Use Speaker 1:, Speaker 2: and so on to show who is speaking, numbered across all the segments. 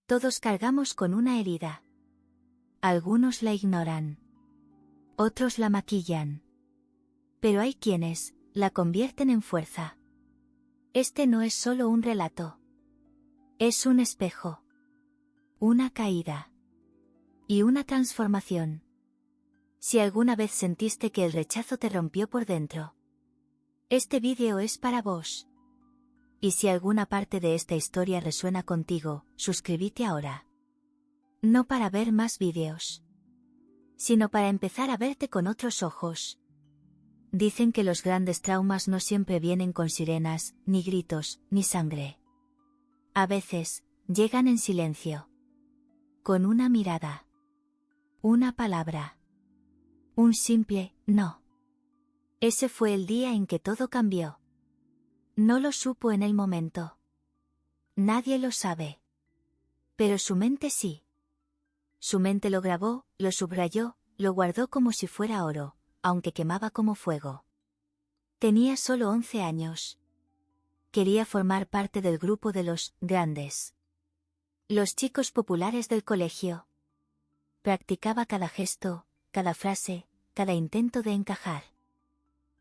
Speaker 1: Todos cargamos con una herida. Algunos la ignoran. Otros la maquillan. Pero hay quienes la convierten en fuerza. Este no es solo un relato. Es un espejo. Una caída. Y una transformación. Si alguna vez sentiste que el rechazo te rompió por dentro, este vídeo es para vos. Y si alguna parte de esta historia resuena contigo, suscríbete ahora. No para ver más vídeos, sino para empezar a verte con otros ojos. Dicen que los grandes traumas no siempre vienen con sirenas, ni gritos, ni sangre. A veces, llegan en silencio. Con una mirada. Una palabra. Un simple no. Ese fue el día en que todo cambió. No lo supo en el momento. Nadie lo sabe. Pero su mente sí. Su mente lo grabó, lo subrayó, lo guardó como si fuera oro, aunque quemaba como fuego. Tenía solo 11 años. Quería formar parte del grupo de los grandes. Los chicos populares del colegio. Practicaba cada gesto, cada frase, cada intento de encajar.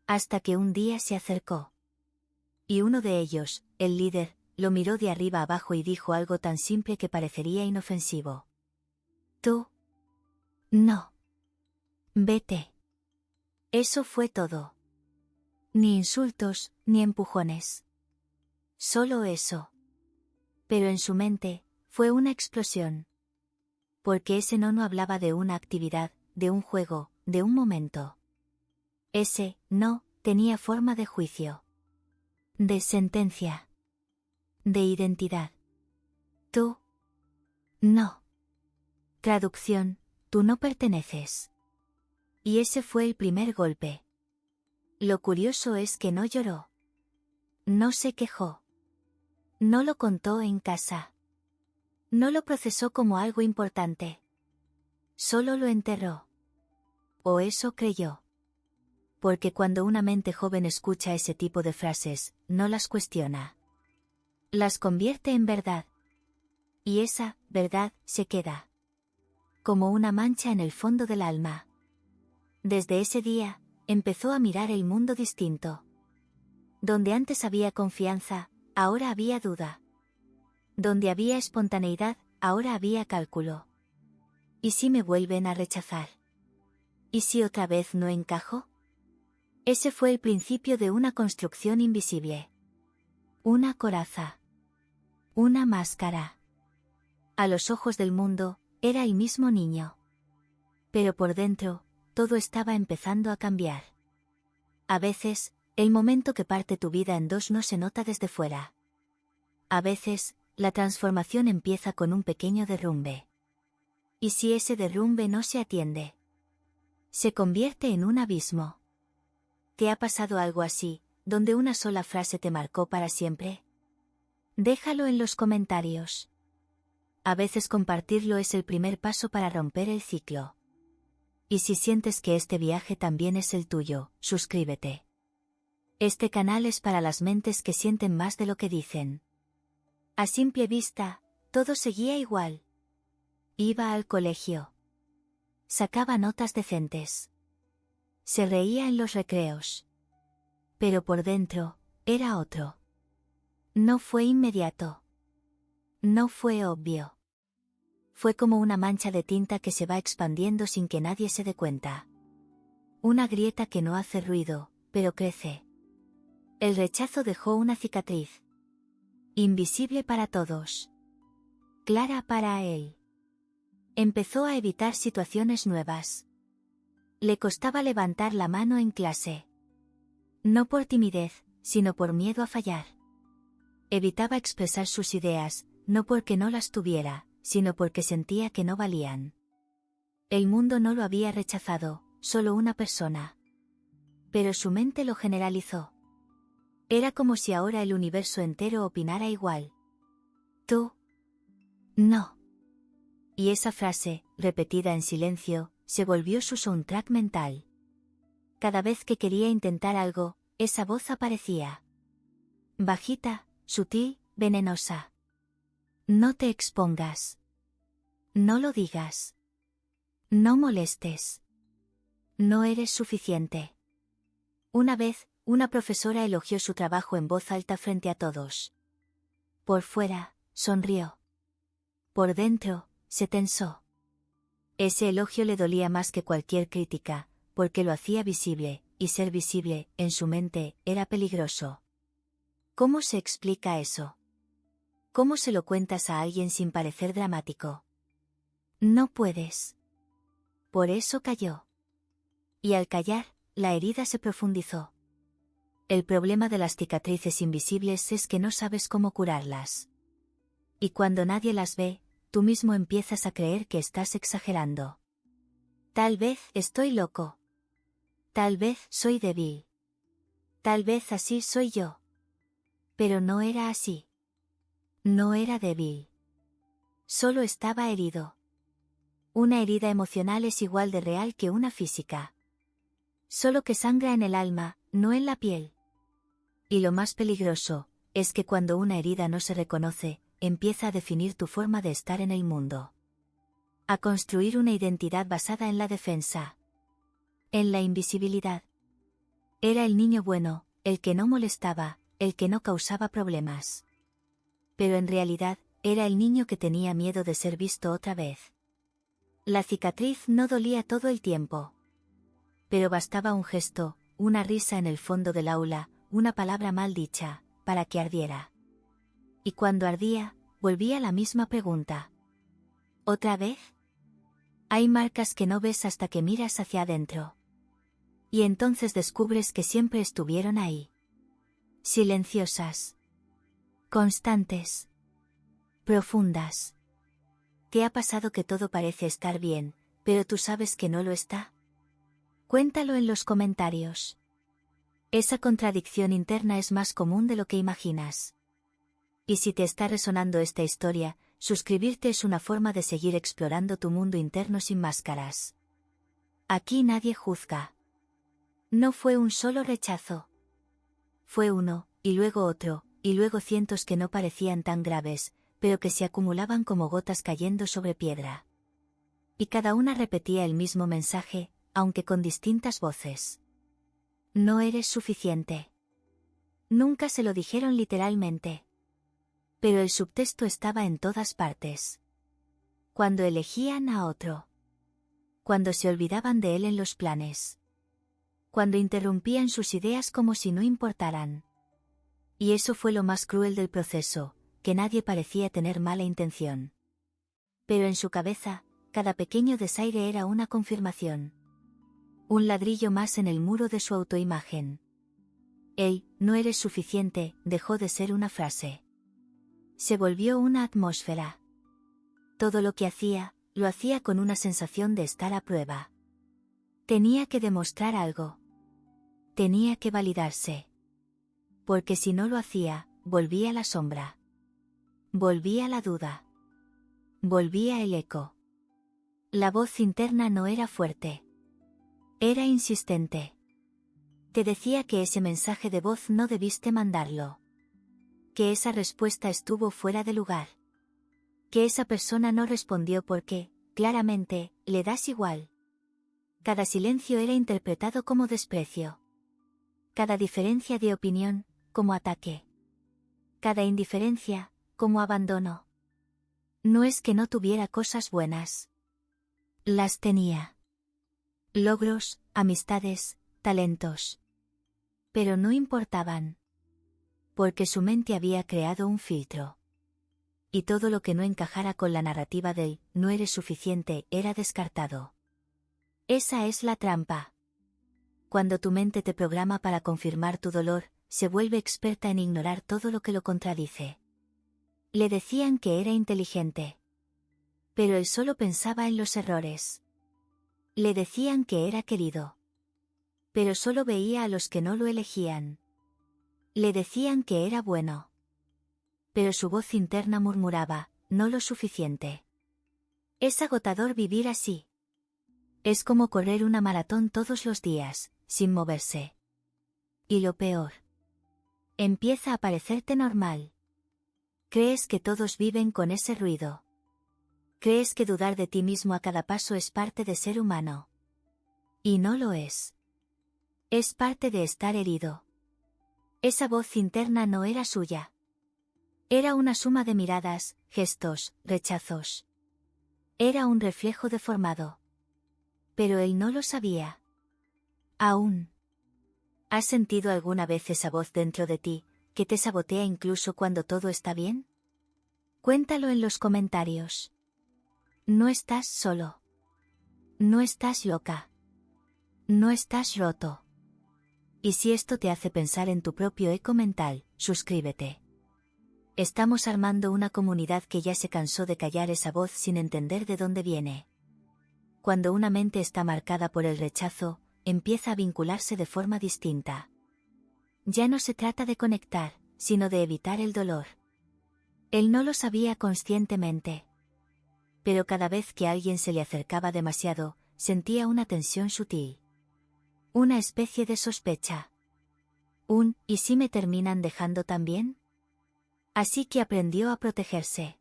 Speaker 1: Hasta que un día se acercó. Y uno de ellos, el líder, lo miró de arriba abajo y dijo algo tan simple que parecería inofensivo. Tú. No. Vete. Eso fue todo. Ni insultos, ni empujones. Solo eso. Pero en su mente, fue una explosión. Porque ese no hablaba de una actividad, de un juego, de un momento. Ese no tenía forma de juicio. De sentencia. De identidad. Tú. No. Traducción, tú no perteneces. Y ese fue el primer golpe. Lo curioso es que no lloró. No se quejó. No lo contó en casa. No lo procesó como algo importante. Solo lo enterró. O eso creyó. Porque cuando una mente joven escucha ese tipo de frases, no las cuestiona. Las convierte en verdad. Y esa verdad se queda. Como una mancha en el fondo del alma. Desde ese día, empezó a mirar el mundo distinto. Donde antes había confianza, ahora había duda. Donde había espontaneidad, ahora había cálculo. ¿Y si me vuelven a rechazar? ¿Y si otra vez no encajo? Ese fue el principio de una construcción invisible. Una coraza. Una máscara. A los ojos del mundo, era el mismo niño. Pero por dentro, todo estaba empezando a cambiar. A veces, el momento que parte tu vida en dos no se nota desde fuera. A veces, la transformación empieza con un pequeño derrumbe. ¿Y si ese derrumbe no se atiende? Se convierte en un abismo. ¿Te ha pasado algo así, donde una sola frase te marcó para siempre? Déjalo en los comentarios. A veces compartirlo es el primer paso para romper el ciclo. Y si sientes que este viaje también es el tuyo, suscríbete. Este canal es para las mentes que sienten más de lo que dicen. A simple vista, todo seguía igual. Iba al colegio. Sacaba notas decentes. Se reía en los recreos. Pero por dentro, era otro. No fue inmediato. No fue obvio. Fue como una mancha de tinta que se va expandiendo sin que nadie se dé cuenta. Una grieta que no hace ruido, pero crece. El rechazo dejó una cicatriz. Invisible para todos. Clara para él. Empezó a evitar situaciones nuevas. Le costaba levantar la mano en clase. No por timidez, sino por miedo a fallar. Evitaba expresar sus ideas, no porque no las tuviera, sino porque sentía que no valían. El mundo no lo había rechazado, solo una persona. Pero su mente lo generalizó. Era como si ahora el universo entero opinara igual. Tú. No. Y esa frase, repetida en silencio, se volvió su soundtrack mental. Cada vez que quería intentar algo, esa voz aparecía. Bajita, sutil, venenosa. No te expongas. No lo digas. No molestes. No eres suficiente. Una vez, una profesora elogió su trabajo en voz alta frente a todos. Por fuera, sonrió. Por dentro, se tensó. Ese elogio le dolía más que cualquier crítica, porque lo hacía visible, y ser visible, en su mente, era peligroso. ¿Cómo se explica eso? ¿Cómo se lo cuentas a alguien sin parecer dramático? No puedes. Por eso calló. Y al callar, la herida se profundizó. El problema de las cicatrices invisibles es que no sabes cómo curarlas. Y cuando nadie las ve, tú mismo empiezas a creer que estás exagerando. Tal vez estoy loco. Tal vez soy débil. Tal vez así soy yo. Pero no era así. No era débil. Solo estaba herido. Una herida emocional es igual de real que una física. Solo que sangra en el alma, no en la piel. Y lo más peligroso, es que cuando una herida no se reconoce, empieza a definir tu forma de estar en el mundo. A construir una identidad basada en la defensa. En la invisibilidad. Era el niño bueno, el que no molestaba, el que no causaba problemas. Pero en realidad, era el niño que tenía miedo de ser visto otra vez. La cicatriz no dolía todo el tiempo. Pero bastaba un gesto, una risa en el fondo del aula, una palabra mal dicha, para que ardiera. Y cuando ardía, volvía la misma pregunta. ¿Otra vez? Hay marcas que no ves hasta que miras hacia adentro. Y entonces descubres que siempre estuvieron ahí. Silenciosas. Constantes. Profundas. ¿Te ha pasado que todo parece estar bien, pero tú sabes que no lo está? Cuéntalo en los comentarios. Esa contradicción interna es más común de lo que imaginas. Y si te está resonando esta historia, suscribirte es una forma de seguir explorando tu mundo interno sin máscaras. Aquí nadie juzga. No fue un solo rechazo. Fue uno, y luego otro, y luego cientos que no parecían tan graves, pero que se acumulaban como gotas cayendo sobre piedra. Y cada una repetía el mismo mensaje, aunque con distintas voces. No eres suficiente. Nunca se lo dijeron literalmente. Pero el subtexto estaba en todas partes. Cuando elegían a otro. Cuando se olvidaban de él en los planes. Cuando interrumpían sus ideas como si no importaran. Y eso fue lo más cruel del proceso, que nadie parecía tener mala intención. Pero en su cabeza, cada pequeño desaire era una confirmación. Un ladrillo más en el muro de su autoimagen. El, no eres suficiente, dejó de ser una frase. Se volvió una atmósfera. Todo lo que hacía, lo hacía con una sensación de estar a prueba. Tenía que demostrar algo. Tenía que validarse. Porque si no lo hacía, volvía la sombra. Volvía la duda. Volvía el eco. La voz interna no era fuerte. Era insistente. Te decía que ese mensaje de voz no debiste mandarlo. Que esa respuesta estuvo fuera de lugar. Que esa persona no respondió porque, claramente, le das igual. Cada silencio era interpretado como desprecio. Cada diferencia de opinión, como ataque. Cada indiferencia, como abandono. No es que no tuviera cosas buenas. Las tenía. Logros, amistades, talentos. Pero no importaban. Porque su mente había creado un filtro. Y todo lo que no encajara con la narrativa del no eres suficiente era descartado. Esa es la trampa. Cuando tu mente te programa para confirmar tu dolor, se vuelve experta en ignorar todo lo que lo contradice. Le decían que era inteligente. Pero él solo pensaba en los errores. Le decían que era querido. Pero solo veía a los que no lo elegían. Le decían que era bueno. Pero su voz interna murmuraba, no lo suficiente. Es agotador vivir así. Es como correr una maratón todos los días, sin moverse. Y lo peor. Empieza a parecerte normal. Crees que todos viven con ese ruido. Crees que dudar de ti mismo a cada paso es parte de ser humano. Y no lo es. Es parte de estar herido. Esa voz interna no era suya. Era una suma de miradas, gestos, rechazos. Era un reflejo deformado. Pero él no lo sabía. Aún. ¿Has sentido alguna vez esa voz dentro de ti, que te sabotea incluso cuando todo está bien? Cuéntalo en los comentarios. No estás solo. No estás loca. No estás roto. Y si esto te hace pensar en tu propio eco mental, suscríbete. Estamos armando una comunidad que ya se cansó de callar esa voz sin entender de dónde viene. Cuando una mente está marcada por el rechazo, empieza a vincularse de forma distinta. Ya no se trata de conectar, sino de evitar el dolor. Él no lo sabía conscientemente. Pero cada vez que alguien se le acercaba demasiado, sentía una tensión sutil. Una especie de sospecha. ¿Y si me terminan dejando también? Así que aprendió a protegerse.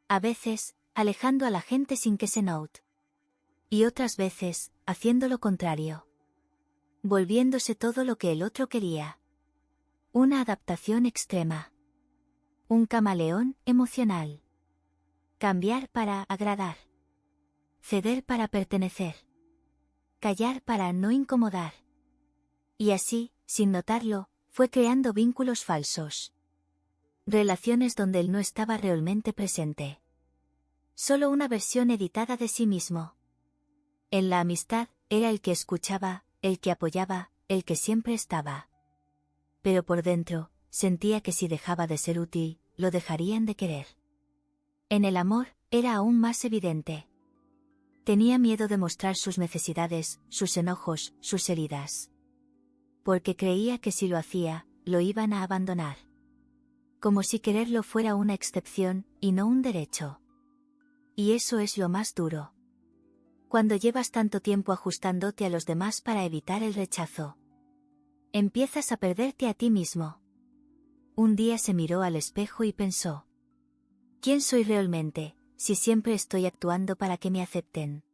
Speaker 1: A veces, alejando a la gente sin que se note. Y otras veces, haciendo lo contrario. Volviéndose todo lo que el otro quería. Una adaptación extrema. Un camaleón emocional. Cambiar para agradar. Ceder para pertenecer. Callar para no incomodar. Y así, sin notarlo, fue creando vínculos falsos. Relaciones donde él no estaba realmente presente. Solo una versión editada de sí mismo. En la amistad, era el que escuchaba, el que apoyaba, el que siempre estaba. Pero por dentro, sentía que si dejaba de ser útil, lo dejarían de querer. En el amor, era aún más evidente. Tenía miedo de mostrar sus necesidades, sus enojos, sus heridas. Porque creía que si lo hacía, lo iban a abandonar. Como si quererlo fuera una excepción, y no un derecho. Y eso es lo más duro. Cuando llevas tanto tiempo ajustándote a los demás para evitar el rechazo. Empiezas a perderte a ti mismo. Un día se miró al espejo y pensó. ¿Quién soy realmente, si siempre estoy actuando para que me acepten?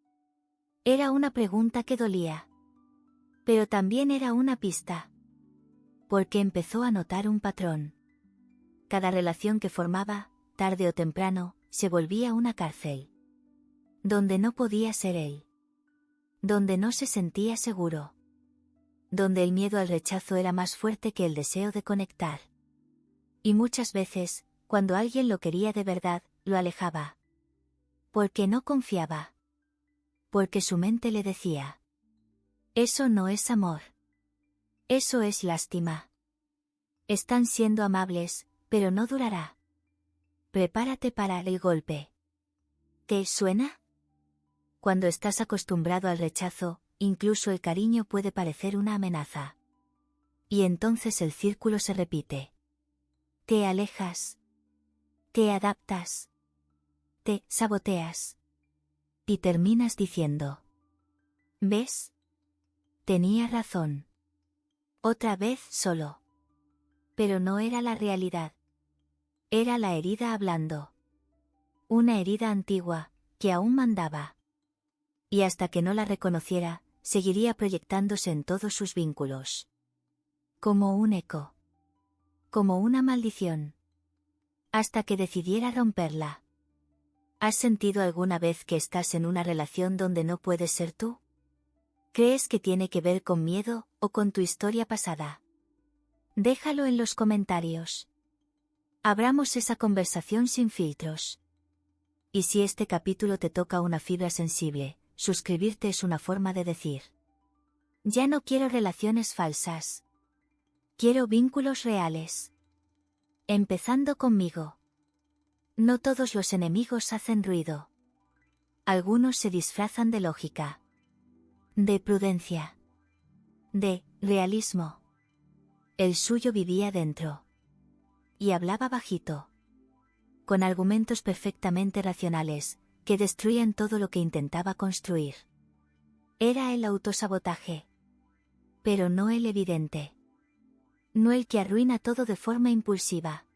Speaker 1: Era una pregunta que dolía. Pero también era una pista. Porque empezó a notar un patrón. Cada relación que formaba, tarde o temprano, se volvía una cárcel. Donde no podía ser él. Donde no se sentía seguro. Donde el miedo al rechazo era más fuerte que el deseo de conectar. Y muchas veces, cuando alguien lo quería de verdad, lo alejaba. Porque no confiaba. Porque su mente le decía. Eso no es amor. Eso es lástima. Están siendo amables, pero no durará. Prepárate para el golpe. ¿Te suena? Cuando estás acostumbrado al rechazo, incluso el cariño puede parecer una amenaza. Y entonces el círculo se repite. Te alejas. Te adaptas. Te saboteas. Y terminas diciendo. ¿Ves? Tenía razón. Otra vez solo. Pero no era la realidad. Era la herida hablando. Una herida antigua, que aún mandaba. Y hasta que no la reconociera, seguiría proyectándose en todos sus vínculos. Como un eco. Como una maldición. Hasta que decidiera romperla. ¿Has sentido alguna vez que estás en una relación donde no puedes ser tú? ¿Crees que tiene que ver con miedo, o con tu historia pasada? Déjalo en los comentarios. Abramos esa conversación sin filtros. Y si este capítulo te toca una fibra sensible, suscribirte es una forma de decir. Ya no quiero relaciones falsas. Quiero vínculos reales. Empezando conmigo. No todos los enemigos hacen ruido. Algunos se disfrazan de lógica. De prudencia. De realismo. El suyo vivía dentro. Y hablaba bajito. Con argumentos perfectamente racionales, que destruían todo lo que intentaba construir. Era el autosabotaje. Pero no el evidente. No el que arruina todo de forma impulsiva.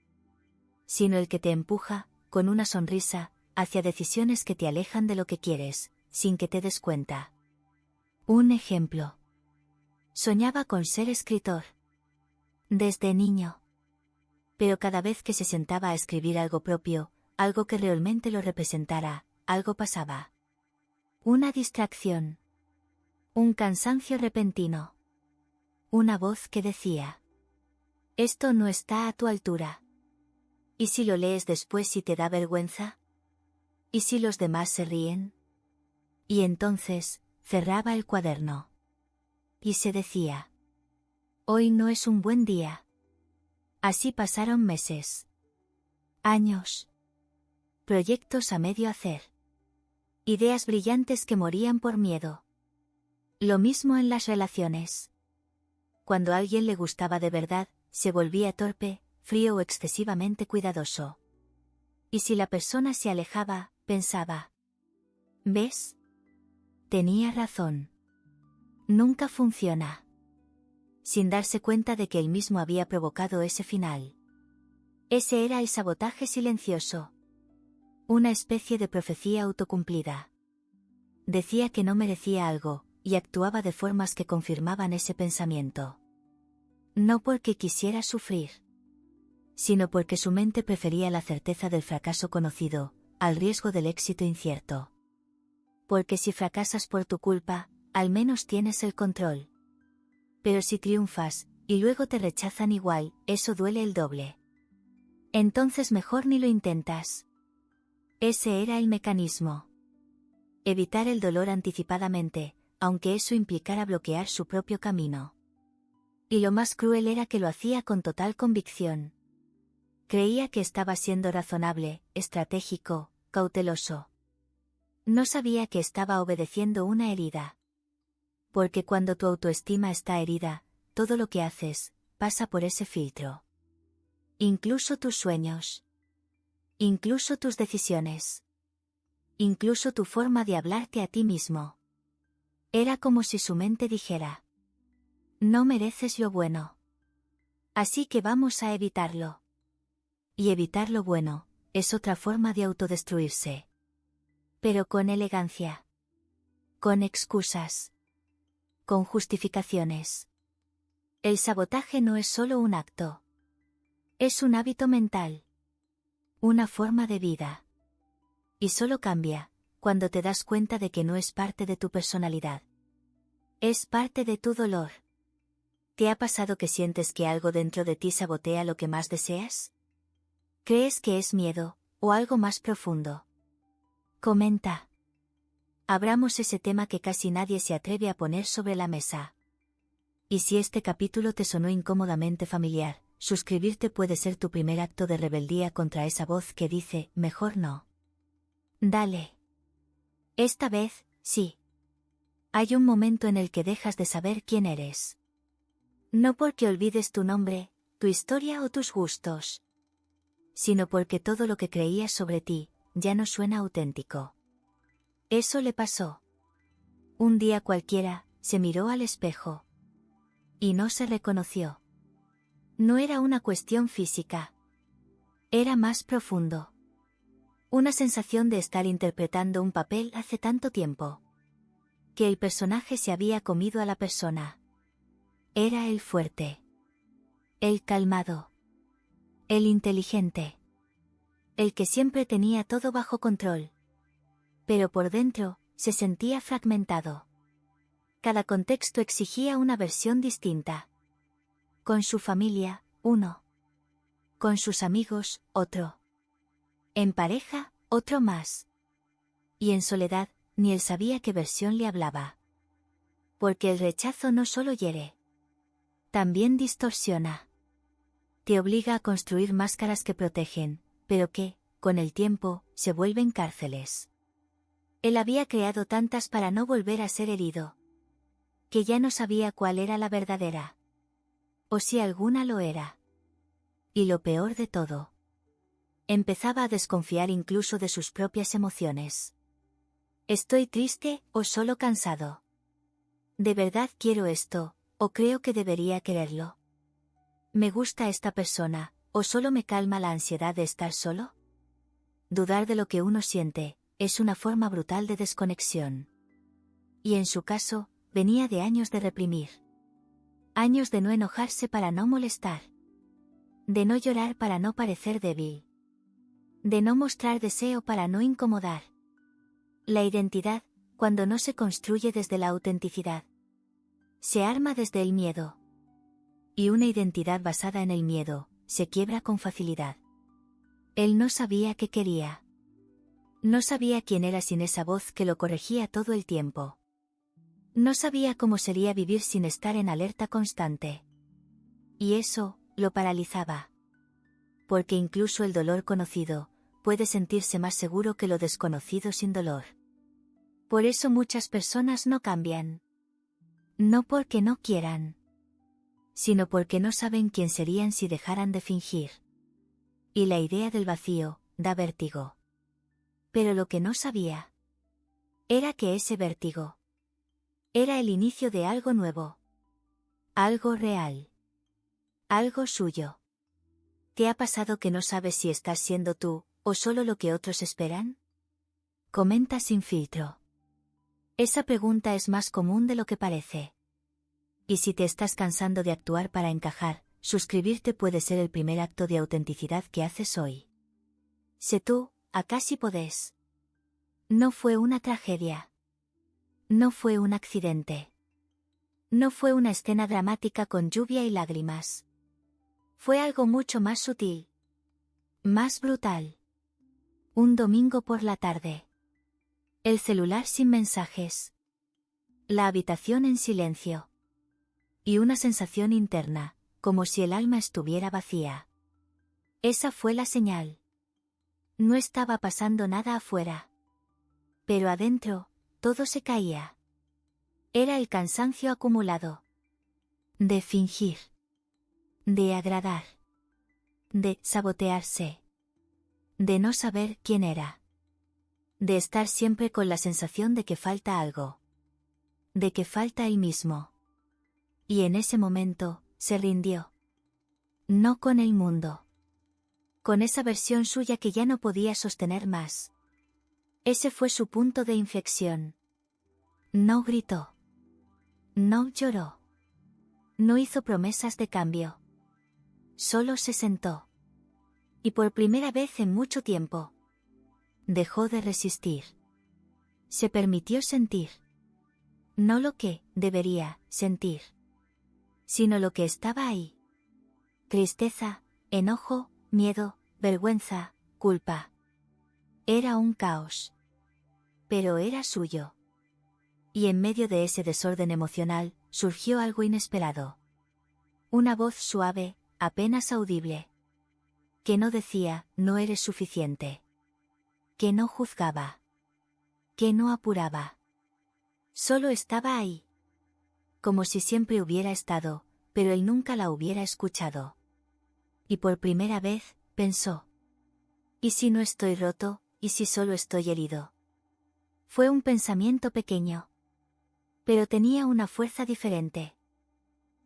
Speaker 1: sino el que te empuja, con una sonrisa, hacia decisiones que te alejan de lo que quieres, sin que te des cuenta. Un ejemplo. Soñaba con ser escritor. Desde niño. Pero cada vez que se sentaba a escribir algo propio, algo que realmente lo representara, algo pasaba. Una distracción. Un cansancio repentino. Una voz que decía: esto no está a tu altura. ¿Y si lo lees después y te da vergüenza? ¿Y si los demás se ríen? Y entonces, cerraba el cuaderno. Y se decía: hoy no es un buen día. Así pasaron meses. Años. Proyectos a medio hacer. Ideas brillantes que morían por miedo. Lo mismo en las relaciones. Cuando a alguien le gustaba de verdad, se volvía torpe, frío o excesivamente cuidadoso. Y si la persona se alejaba, pensaba: ¿ves? Tenía razón. Nunca funciona. Sin darse cuenta de que él mismo había provocado ese final. Ese era el sabotaje silencioso. Una especie de profecía autocumplida. Decía que no merecía algo, y actuaba de formas que confirmaban ese pensamiento. No porque quisiera sufrir, sino porque su mente prefería la certeza del fracaso conocido, al riesgo del éxito incierto. Porque si fracasas por tu culpa, al menos tienes el control. Pero si triunfas, y luego te rechazan igual, eso duele el doble. Entonces mejor ni lo intentas. Ese era el mecanismo. Evitar el dolor anticipadamente, aunque eso implicara bloquear su propio camino. Y lo más cruel era que lo hacía con total convicción. Creía que estaba siendo razonable, estratégico, cauteloso. No sabía que estaba obedeciendo una herida. Porque cuando tu autoestima está herida, todo lo que haces, pasa por ese filtro. Incluso tus sueños. Incluso tus decisiones. Incluso tu forma de hablarte a ti mismo. Era como si su mente dijera: no mereces lo bueno. Así que vamos a evitarlo. Y evitar lo bueno, es otra forma de autodestruirse. Pero con elegancia. Con excusas. Con justificaciones. El sabotaje no es solo un acto. Es un hábito mental. Una forma de vida. Y solo cambia, cuando te das cuenta de que no es parte de tu personalidad. Es parte de tu dolor. ¿Te ha pasado que sientes que algo dentro de ti sabotea lo que más deseas? ¿Crees que es miedo, o algo más profundo? Comenta. Abramos ese tema que casi nadie se atreve a poner sobre la mesa. Y si este capítulo te sonó incómodamente familiar, suscribirte puede ser tu primer acto de rebeldía contra esa voz que dice: mejor no. Dale. Esta vez, sí. Hay un momento en el que dejas de saber quién eres. No porque olvides tu nombre, tu historia o tus gustos, sino porque todo lo que creías sobre ti, ya no suena auténtico. Eso le pasó. Un día cualquiera, se miró al espejo. Y no se reconoció. No era una cuestión física. Era más profundo. Una sensación de estar interpretando un papel hace tanto tiempo. Que el personaje se había comido a la persona. Era el fuerte. El calmado. El inteligente. El que siempre tenía todo bajo control. Pero por dentro, se sentía fragmentado. Cada contexto exigía una versión distinta. Con su familia, uno. Con sus amigos, otro. En pareja, otro más. Y en soledad, ni él sabía qué versión le hablaba. Porque el rechazo no solo hiere. También distorsiona. Te obliga a construir máscaras que protegen, pero que, con el tiempo, se vuelven cárceles. Él había creado tantas para no volver a ser herido. Que ya no sabía cuál era la verdadera. O si alguna lo era. Y lo peor de todo. Empezaba a desconfiar incluso de sus propias emociones. ¿Estoy triste o solo cansado? ¿De verdad quiero esto, o creo que debería quererlo? ¿Me gusta esta persona, ¿O solo me calma la ansiedad de estar solo? Dudar de lo que uno siente es una forma brutal de desconexión. Y en su caso, venía de años de reprimir. Años de no enojarse para no molestar. De no llorar para no parecer débil. De no mostrar deseo para no incomodar. La identidad, cuando no se construye desde la autenticidad, se arma desde el miedo. Y una identidad basada en el miedo se quiebra con facilidad. Él no sabía qué quería. No sabía quién era sin esa voz que lo corregía todo el tiempo. No sabía cómo sería vivir sin estar en alerta constante. Y eso lo paralizaba. Porque incluso el dolor conocido puede sentirse más seguro que lo desconocido sin dolor. Por eso muchas personas no cambian. No porque no quieran, sino porque no saben quién serían si dejaran de fingir. Y la idea del vacío da vértigo. Pero lo que no sabía era que ese vértigo era el inicio de algo nuevo. Algo real. Algo suyo. ¿Te ha pasado que no sabes si estás siendo tú, o solo lo que otros esperan? Comenta sin filtro. Esa pregunta es más común de lo que parece. Y si te estás cansando de actuar para encajar, suscribirte puede ser el primer acto de autenticidad que haces hoy. Sé tú, acá sí podés. No fue una tragedia. No fue un accidente. No fue una escena dramática con lluvia y lágrimas. Fue algo mucho más sutil. Más brutal. Un domingo por la tarde. El celular sin mensajes. La habitación en silencio. Y una sensación interna, como si el alma estuviera vacía. Esa fue la señal. No estaba pasando nada afuera. Pero adentro, todo se caía. Era el cansancio acumulado. De fingir. De agradar. De sabotearse. De no saber quién era. De estar siempre con la sensación de que falta algo. De que falta él mismo. Y en ese momento, se rindió. No con el mundo. Con esa versión suya que ya no podía sostener más. Ese fue su punto de inflexión. No gritó. No lloró. No hizo promesas de cambio. Solo se sentó. Y por primera vez en mucho tiempo, dejó de resistir. Se permitió sentir. No lo que debería sentir, sino lo que estaba ahí. Tristeza, enojo, miedo, vergüenza, culpa. Era un caos. Pero era suyo. Y en medio de ese desorden emocional, surgió algo inesperado. Una voz suave, apenas audible. Que no decía, no eres suficiente. Que no juzgaba. Que no apuraba. Solo estaba ahí. Como si siempre hubiera estado, pero él nunca la hubiera escuchado. Y por primera vez, pensó. ¿Y si no estoy roto, y si solo estoy herido? Fue un pensamiento pequeño. Pero tenía una fuerza diferente.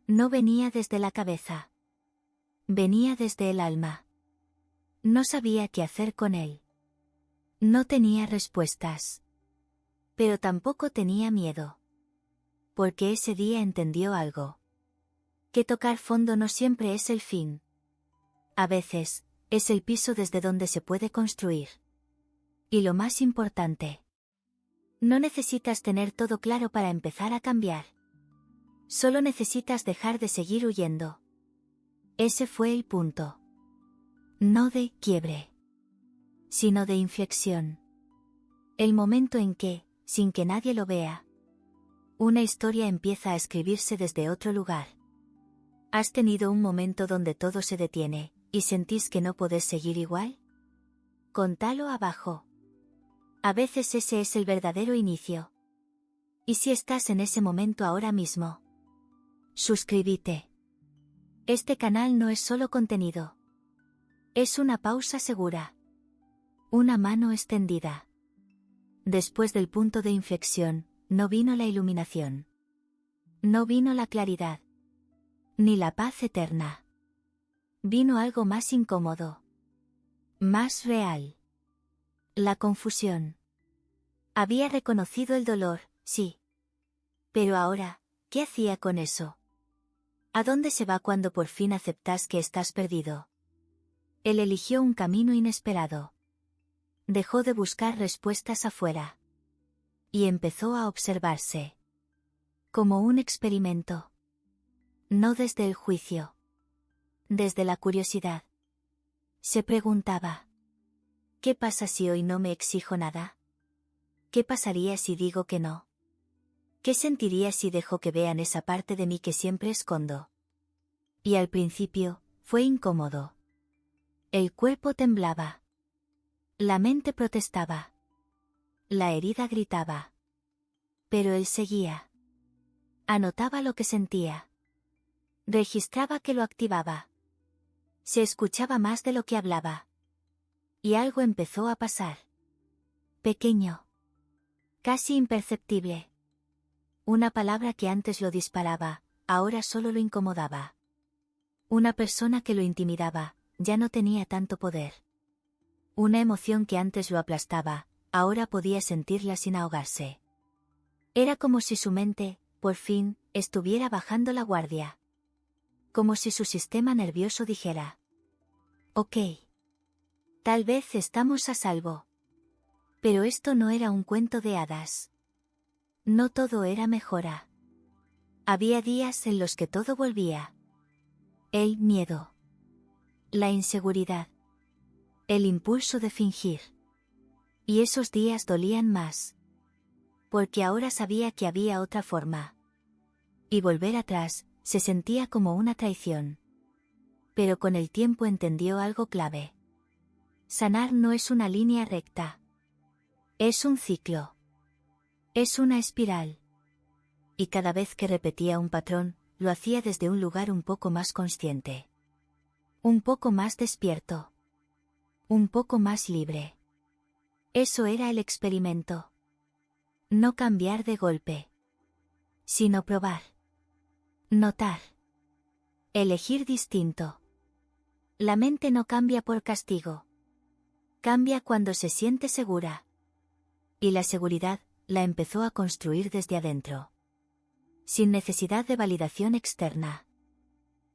Speaker 1: No venía desde la cabeza. Venía desde el alma. No sabía qué hacer con él. No tenía respuestas. Pero tampoco tenía miedo. Porque ese día entendió algo. Que tocar fondo no siempre es el fin. A veces, es el piso desde donde se puede construir. Y lo más importante. No necesitas tener todo claro para empezar a cambiar. Solo necesitas dejar de seguir huyendo. Ese fue el punto. No de quiebre, sino de inflexión. El momento en que, sin que nadie lo vea, una historia empieza a escribirse desde otro lugar. ¿Has tenido un momento donde todo se detiene, y sentís que no podés seguir igual? Contalo abajo. A veces ese es el verdadero inicio. ¿Y si estás en ese momento ahora mismo? Suscríbete. Este canal no es solo contenido. Es una pausa segura. Una mano extendida. Después del punto de inflexión, no vino la iluminación. No vino la claridad. Ni la paz eterna. Vino algo más incómodo. Más real. La confusión. Había reconocido el dolor, sí. Pero ahora, ¿qué hacía con eso? ¿A dónde se va cuando por fin aceptas que estás perdido? Él eligió un camino inesperado. Dejó de buscar respuestas afuera. Y empezó a observarse. Como un experimento. No desde el juicio. Desde la curiosidad. Se preguntaba. ¿Qué pasa si hoy no me exijo nada? ¿Qué pasaría si digo que no? ¿Qué sentiría si dejo que vean esa parte de mí que siempre escondo? Y al principio, fue incómodo. El cuerpo temblaba. La mente protestaba. La herida gritaba. Pero él seguía. Anotaba lo que sentía. Registraba que lo activaba. Se escuchaba más de lo que hablaba. Y algo empezó a pasar. Pequeño. Casi imperceptible. Una palabra que antes lo disparaba, ahora solo lo incomodaba. Una persona que lo intimidaba, ya no tenía tanto poder. Una emoción que antes lo aplastaba, ahora podía sentirla sin ahogarse. Era como si su mente, por fin, estuviera bajando la guardia. Como si su sistema nervioso dijera: ok. Tal vez estamos a salvo. Pero esto no era un cuento de hadas. No todo era mejora. Había días en los que todo volvía. El miedo. La inseguridad. El impulso de fingir. Y esos días dolían más. Porque ahora sabía que había otra forma. Y volver atrás, se sentía como una traición. Pero con el tiempo entendió algo clave. Sanar no es una línea recta. Es un ciclo. Es una espiral. Y cada vez que repetía un patrón, lo hacía desde un lugar un poco más consciente. Un poco más despierto. Un poco más libre. Eso era el experimento. No cambiar de golpe. Sino probar. Notar. Elegir distinto. La mente no cambia por castigo. Cambia cuando se siente segura. Y la seguridad, la empezó a construir desde adentro. Sin necesidad de validación externa.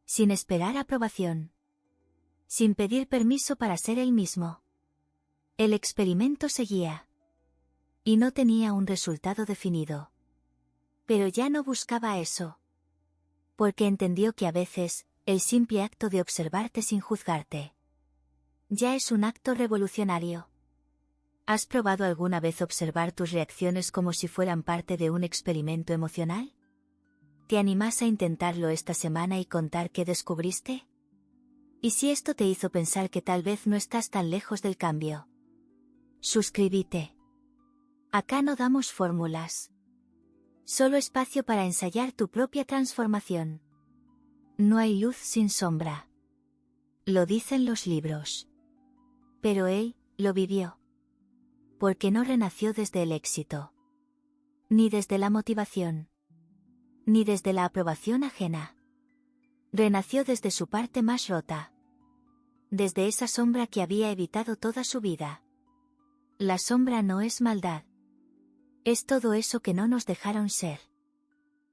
Speaker 1: Sin esperar aprobación. Sin pedir permiso para ser él mismo. El experimento seguía. Y no tenía un resultado definido. Pero ya no buscaba eso. Porque entendió que a veces, el simple acto de observarte sin juzgarte, ya es un acto revolucionario. ¿Has probado alguna vez observar tus reacciones como si fueran parte de un experimento emocional? ¿Te animas a intentarlo esta semana y contar qué descubriste? ¿Y si esto te hizo pensar que tal vez no estás tan lejos del cambio? Suscríbete. Acá no damos fórmulas. Solo espacio para ensayar tu propia transformación. No hay luz sin sombra. Lo dicen los libros. Pero él, lo vivió. Porque no renació desde el éxito. Ni desde la motivación. Ni desde la aprobación ajena. Renació desde su parte más rota. Desde esa sombra que había evitado toda su vida. La sombra no es maldad. Es todo eso que no nos dejaron ser.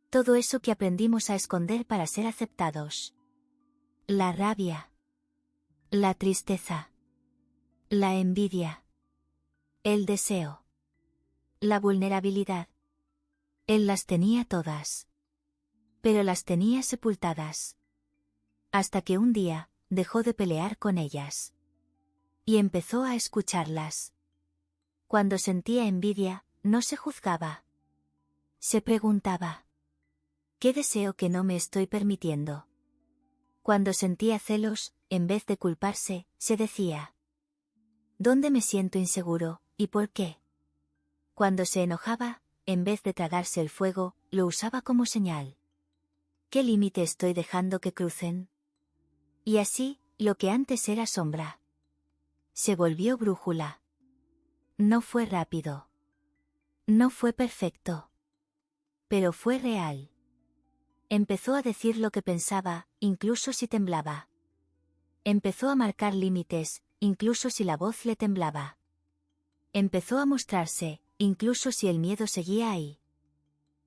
Speaker 1: Todo eso que aprendimos a esconder para ser aceptados. La rabia. La tristeza. La envidia. El deseo. La vulnerabilidad. Él las tenía todas. Pero las tenía sepultadas. Hasta que un día, dejó de pelear con ellas. Y empezó a escucharlas. Cuando sentía envidia, no se juzgaba. Se preguntaba: ¿qué deseo que no me estoy permitiendo? Cuando sentía celos, en vez de culparse, se decía: ¿dónde me siento inseguro, y por qué? Cuando se enojaba, en vez de tragarse el fuego, lo usaba como señal. ¿Qué límite estoy dejando que crucen? Y así, lo que antes era sombra, se volvió brújula. No fue rápido. No fue perfecto. Pero fue real. Empezó a decir lo que pensaba, incluso si temblaba. Empezó a marcar límites, incluso si la voz le temblaba. Empezó a mostrarse, incluso si el miedo seguía ahí.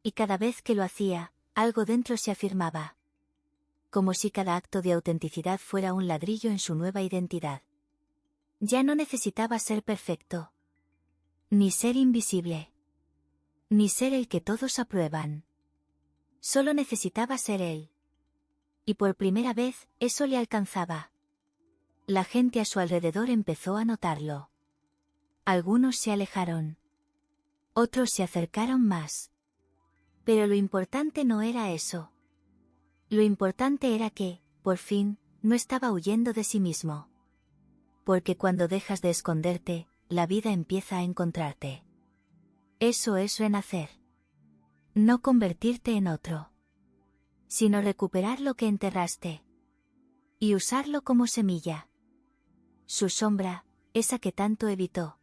Speaker 1: Y cada vez que lo hacía, algo dentro se afirmaba. Como si cada acto de autenticidad fuera un ladrillo en su nueva identidad. Ya no necesitaba ser perfecto. Ni ser invisible. Ni ser el que todos aprueban. Solo necesitaba ser él. Y por primera vez, eso le alcanzaba. La gente a su alrededor empezó a notarlo. Algunos se alejaron. Otros se acercaron más. Pero lo importante no era eso. Lo importante era que, por fin, no estaba huyendo de sí mismo. Porque cuando dejas de esconderte, la vida empieza a encontrarte. Eso es renacer. No convertirte en otro. Sino recuperar lo que enterraste. Y usarlo como semilla. Su sombra, esa que tanto evitó.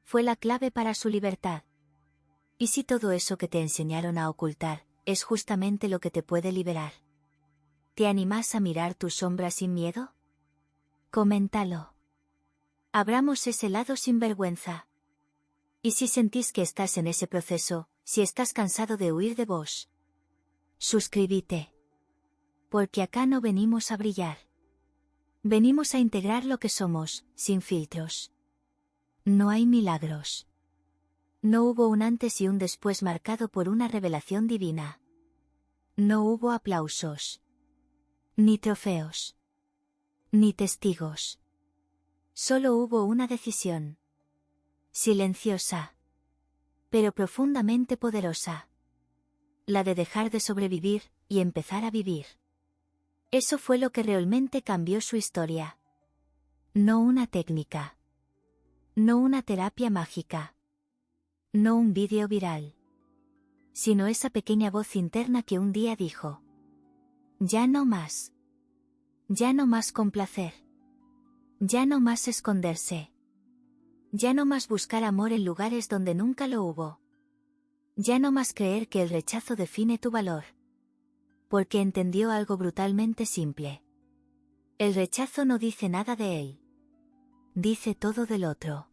Speaker 1: Fue la clave para su libertad. ¿Y si todo eso que te enseñaron a ocultar, es justamente lo que te puede liberar? ¿Te animas a mirar tu sombra sin miedo? Coméntalo. Abramos ese lado sin vergüenza. ¿Y si sentís que estás en ese proceso, si estás cansado de huir de vos? Suscríbete. Porque acá no venimos a brillar. Venimos a integrar lo que somos, sin filtros. No hay milagros. No hubo un antes y un después marcado por una revelación divina. No hubo aplausos. Ni trofeos. Ni testigos. Solo hubo una decisión. Silenciosa. Pero profundamente poderosa. La de dejar de sobrevivir, y empezar a vivir. Eso fue lo que realmente cambió su historia. No una técnica. No una terapia mágica. No un vídeo viral. Sino esa pequeña voz interna que un día dijo: ya no más. Ya no más complacer. Ya no más esconderse. Ya no más buscar amor en lugares donde nunca lo hubo. Ya no más creer que el rechazo define tu valor. Porque entendió algo brutalmente simple. El rechazo no dice nada de él. Dice todo del otro.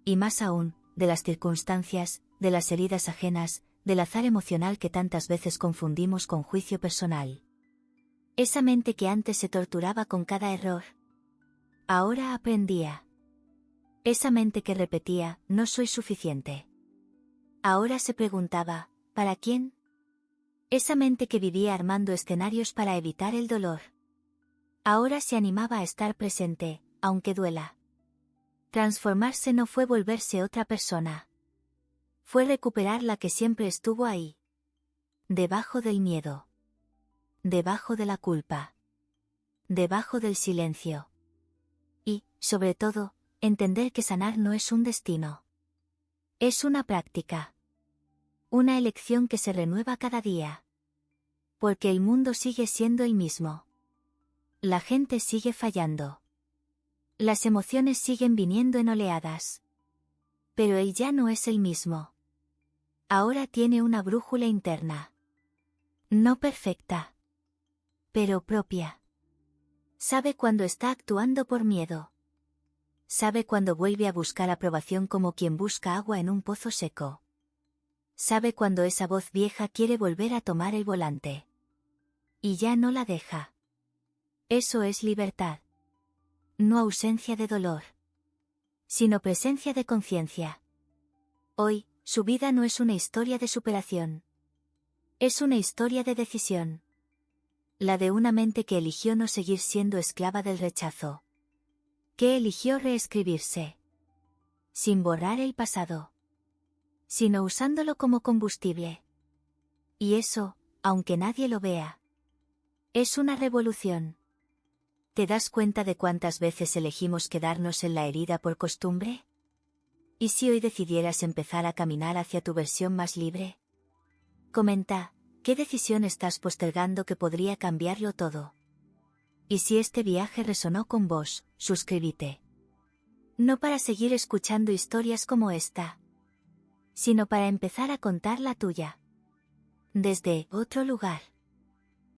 Speaker 1: Y más aún, de las circunstancias, de las heridas ajenas, del azar emocional que tantas veces confundimos con juicio personal. Esa mente que antes se torturaba con cada error. Ahora aprendía. Esa mente que repetía, no soy suficiente. Ahora se preguntaba, ¿para quién? Esa mente que vivía armando escenarios para evitar el dolor. Ahora se animaba a estar presente, aunque duela. Transformarse no fue volverse otra persona. Fue recuperar la que siempre estuvo ahí. Debajo del miedo. Debajo de la culpa. Debajo del silencio. Y, sobre todo, entender que sanar no es un destino. Es una práctica. Una elección que se renueva cada día. Porque el mundo sigue siendo el mismo. La gente sigue fallando. Las emociones siguen viniendo en oleadas. Pero él ya no es el mismo. Ahora tiene una brújula interna. No perfecta. Pero propia. Sabe cuando está actuando por miedo. Sabe cuando vuelve a buscar aprobación como quien busca agua en un pozo seco. Sabe cuando esa voz vieja quiere volver a tomar el volante. Y ya no la deja. Eso es libertad. No ausencia de dolor. Sino presencia de conciencia. Hoy, su vida no es una historia de superación. Es una historia de decisión. La de una mente que eligió no seguir siendo esclava del rechazo. Que eligió reescribirse. Sin borrar el pasado. Sino usándolo como combustible. Y eso, aunque nadie lo vea. Es una revolución. ¿Te das cuenta de cuántas veces elegimos quedarnos en la herida por costumbre? ¿Y si hoy decidieras empezar a caminar hacia tu versión más libre? Comenta, ¿qué decisión estás postergando que podría cambiarlo todo? Y si este viaje resonó con vos, suscríbete. No para seguir escuchando historias como esta, sino para empezar a contar la tuya. Desde otro lugar.